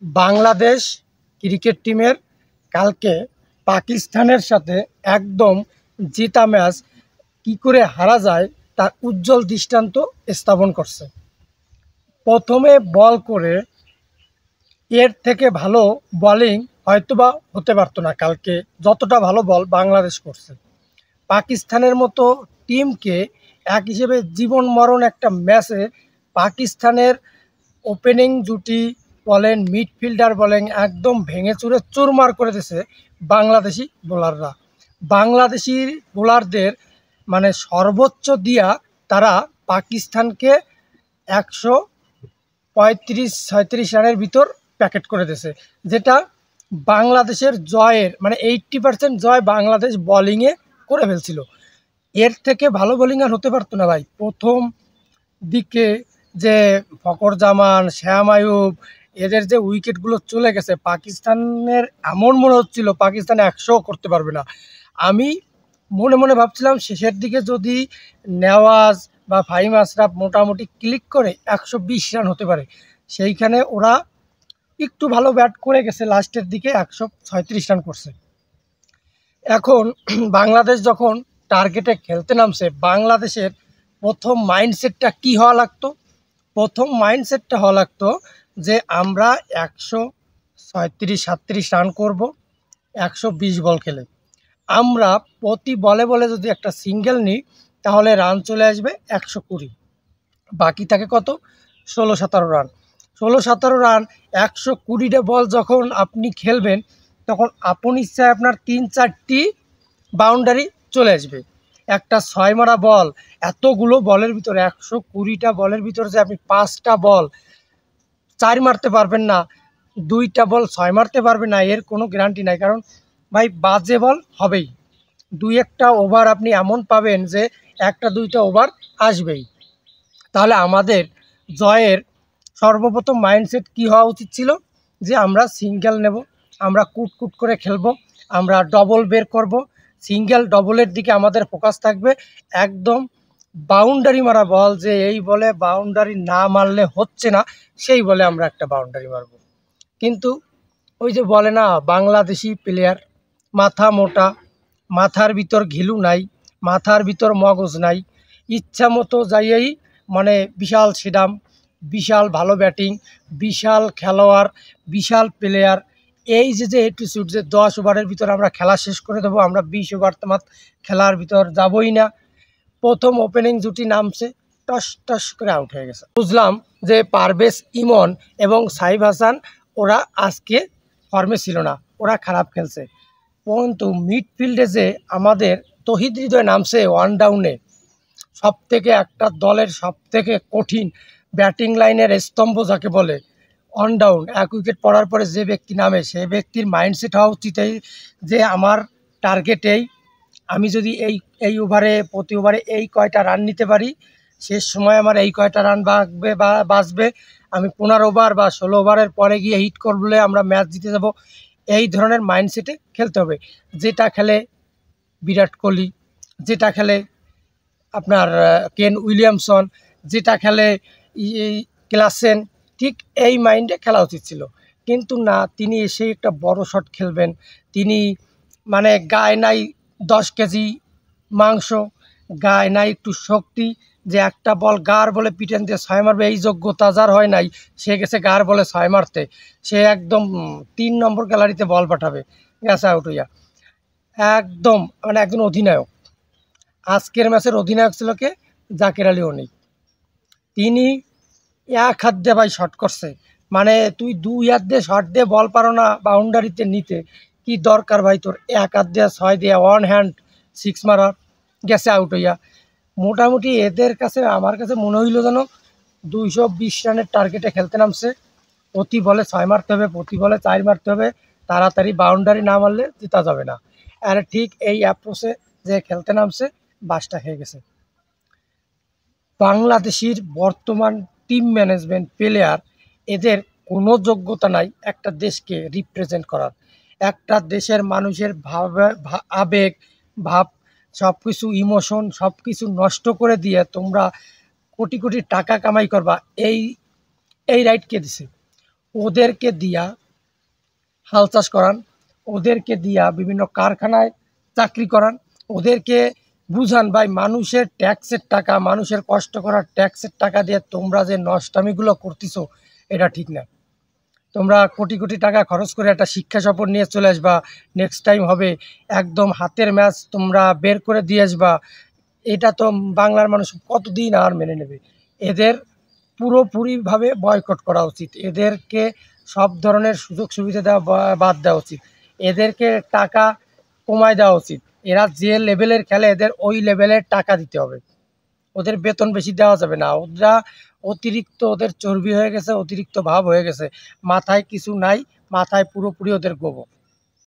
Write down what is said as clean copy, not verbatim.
Bangladesh cricket টিমের কালকে পাকিস্তানের সাথে একদম জেতা ম্যাচ কি করে হারা যায় তার উজ্জ্বল দৃষ্টান্ত স্থাপন করছে। প্রথমে বল করে এর থেকে ভালো বোলিং হয়তোবা হতে পারতো না। কালকে যতটা ভালো বল বাংলাদেশ করছে, পাকিস্তানের মতো টিমকে এক হিসেবে জীবন মরণ একটা ম্যাচে পাকিস্তানের ওপেনিং জুটি বলেন, মিডফিল্ডার বলেন, একদম ভেঙে চুরে চুরমার করে দিয়েছে বাংলাদেশি বোলাররা। বাংলাদেশি বোলারদের মানে সর্বোচ্চ দিয়া তারা পাকিস্তানকে 135-36 রানের ভিতর প্যাকেট করে দিয়েছে, যেটা বাংলাদেশের জয়ের মানে 80% জয় বাংলাদেশ বোলিংয়ে করে ফেলছিল। এর থেকে ভালো বোলিং আর হতে পারতো না ভাই। প্রথম দিকে যে ফকর জামান, শ্যাম আয়ুব, এদের যে উইকেটগুলো চলে গেছে, পাকিস্তানের এমন মনে হচ্ছিল পাকিস্তান 100 করতে পারবে না। আমি মনে মনে ভাবছিলাম শেষের দিকে যদি নেওয়াজ বা ফাহিম আশরাফ মোটামুটি ক্লিক করে 120 রান হতে পারে। সেইখানে ওরা একটু ভালো ব্যাট করে গেছে, লাস্টের দিকে 136 রান করছে। এখন বাংলাদেশ যখন টার্গেটে খেলতে নামছে, বাংলাদেশের প্রথম মাইন্ডসেটটা কি হওয়া লাগতো? প্রথম মাইন্ডসেটটা হওয়া লাগতো যে আমরা 136-37 রান করব 120 বল খেলে। আমরা প্রতি বলে বলে যদি একটা সিঙ্গেল নিই তাহলে রান চলে আসবে 120, বাকি থাকে কত? 16-17 রান। 16-17 রান 120টা বল যখন আপনি খেলবেন তখন আপন ইচ্ছায় আপনার 3-4টি বাউন্ডারি চলে আসবে। একটা 6 মারা বল, এতগুলো বলের ভিতরে 120টা বলের ভিতরে যে আপনি 5টা বল 4 মারতে পারবেন না, 2টা বল 6 মারতে পারবেন না, এর কোনো গ্যারান্টি নাই। কারণ ভাই বাজে বল হবেই, 2-1টা ওভার আপনি এমন পাবেন যে 1-2টা ওভার আসবেই। তাহলে আমাদের জয়ের সর্বপ্রথম মাইন্ডসেট কী হওয়া উচিত ছিল? যে আমরা সিঙ্গেল নেব, আমরা কুট করে খেলবো, আমরা ডবল বের করব, সিঙ্গেল ডবলের দিকে আমাদের ফোকাস থাকবে। একদম বাউন্ডারি মারা বল, যে এই বলে বাউন্ডারি না মারলে হচ্ছে না, সেই বলে আমরা একটা বাউন্ডারি মারব। কিন্তু ওই যে বলে না, বাংলাদেশি প্লেয়ার মাথা মোটা, মাথার ভিতর ঘিলু নাই, মাথার ভিতর মগজ নাই, ইচ্ছা মতো যাইয়েই মানে বিশাল সিডাম, বিশাল ভালো ব্যাটিং, বিশাল খেলোয়াড়, বিশাল প্লেয়ার। এই যে অ্যাটিটিউড যে 10 ওভারের ভিতর আমরা খেলা শেষ করে দেবো, আমরা 20 ওভার তোমার খেলার ভিতর যাবই না। প্রথম ওপেনিং জুটি নামছে, টস টস করে আউট হয়ে গেছে। বুঝলাম যে পারভেজ ইমন এবং সাইফ হাসান ওরা আজকে ফর্মে ছিল না, ওরা খারাপ খেলছে। কিন্তু মিডফিল্ডে যে আমাদের তহিদ হৃদয় নামছে ওয়ান ডাউনে, সবথেকে একটা দলের সবথেকে কঠিন ব্যাটিং লাইনের স্তম্ভ যাকে বলে, অন ডাউন 1 উইকেট পড়ার পরে যে ব্যক্তি নামে সেই ব্যক্তির মাইন্ডসেট হওয়া উচিত যে আমার টার্গেটেই, আমি যদি এই ওভারে প্রতি ওভারে এই কয়টা রান নিতে পারি, শেষ সময় আমার এই কয়টা রান বাঁচবে বা বাঁচবে, আমি 15 ওভার বা 16 ওভারের পরে গিয়ে হিট করলে আমরা ম্যাচ জিতে যাব। এই ধরনের মাইন্ডসেটে খেলতে হবে। যেটা খেলে বিরাট কোহলি, যেটা খেলে আপনার কেন উইলিয়ামসন, যেটা খেলে ক্লাসেন, ঠিক এই মাইন্ডে খেলা উচিত ছিল। কিন্তু না, তিনি এসে একটা বড় শট খেলবেন, তিনি মানে গায়ে নাই 10 কেজি মাংস, গায়ে নাই একটু শক্তি, যে একটা বল গার বলে পিটেন দিয়ে 6 মারবে, এই যোগ্যতা যার হয় নাই, সে গেছে গার বলে 6 মারতে, সে একদম 3 নম্বর গ্যালারিতে বল পাঠাবে, গেছে আউট হইয়া। একদম মানে একজন অধিনায়ক। আজকের ম্যাচের অধিনায়ক ছিল কে? জাকের আলী অনিক। তিনি এক হাত দিয়ে ভাই শট করছে, মানে তুই 2 হাত দিয়ে শট দিয়ে বল পারো না বাউন্ডারিতে নিতে, কি দরকার ভাই তোর 1 হাত দিয়ে 6 দিয়ে ওয়ান হ্যান্ড 6 মারা, গেছে আউট হইয়া। মোটামুটি এদের কাছে আমার কাছে মনে হইল যেন 220 রানের টার্গেটে খেলতে নামছে। প্রতি বলে 6 মারতে হবে, প্রতি বলে 4 মারতে হবে, তাড়াতাড়ি বাউন্ডারি না মারলে জেতা যাবে না। আর ঠিক এই অ্যাপ্রোচে যে খেলতে নামছে, বাসটা খেয়ে গেছে। বাংলাদেশের বর্তমান টিম ম্যানেজমেন্ট প্লেয়ার, এদের কোনো যোগ্যতা নাই একটা দেশকে রিপ্রেজেন্ট করার। একটা দেশের মানুষের আবেগ ভাব সব কিছু ইমোশন সব কিছু নষ্ট করে দিয়ে তোমরা কোটি কোটি টাকা কামাই করবা, এই রাইট কে দিছে? ওদেরকে দিয়া হাল চাষ করান, ওদেরকে দিয়া বিভিন্ন কারখানায় চাকরি করান, ওদেরকে বুঝান ভাই মানুষের ট্যাক্সের টাকা, মানুষের কষ্ট করার ট্যাক্সের টাকা দিয়ে তোমরা যে নষ্টামিগুলো করতেছো এটা ঠিক না। তোমরা কোটি কোটি টাকা খরচ করে একটা শিক্ষা সফর নিয়ে চলে আসবা, নেক্সট টাইম হবে একদম হাতের ম্যাচ তোমরা বের করে দিয়ে আসবা, এটা তো বাংলার মানুষ কতদিন আর মেনে নেবে? এদের পুরোপুরিভাবে বয়কট করা উচিত, এদেরকে সব ধরনের সুযোগ সুবিধা দেওয়া বাদ দেওয়া উচিত, এদেরকে টাকা কমায় দেওয়া উচিত। এরা যে লেভেলের খেলে এদের ওই লেভেলের টাকা দিতে হবে, ওদের বেতন বেশি দেওয়া যাবে না। ওরা অতিরিক্ত, ওদের চর্বি হয়ে গেছে, অতিরিক্ত ভাব হয়ে গেছে, মাথায় কিছু নাই, মাথায় পুরোপুরি ওদের গোবর।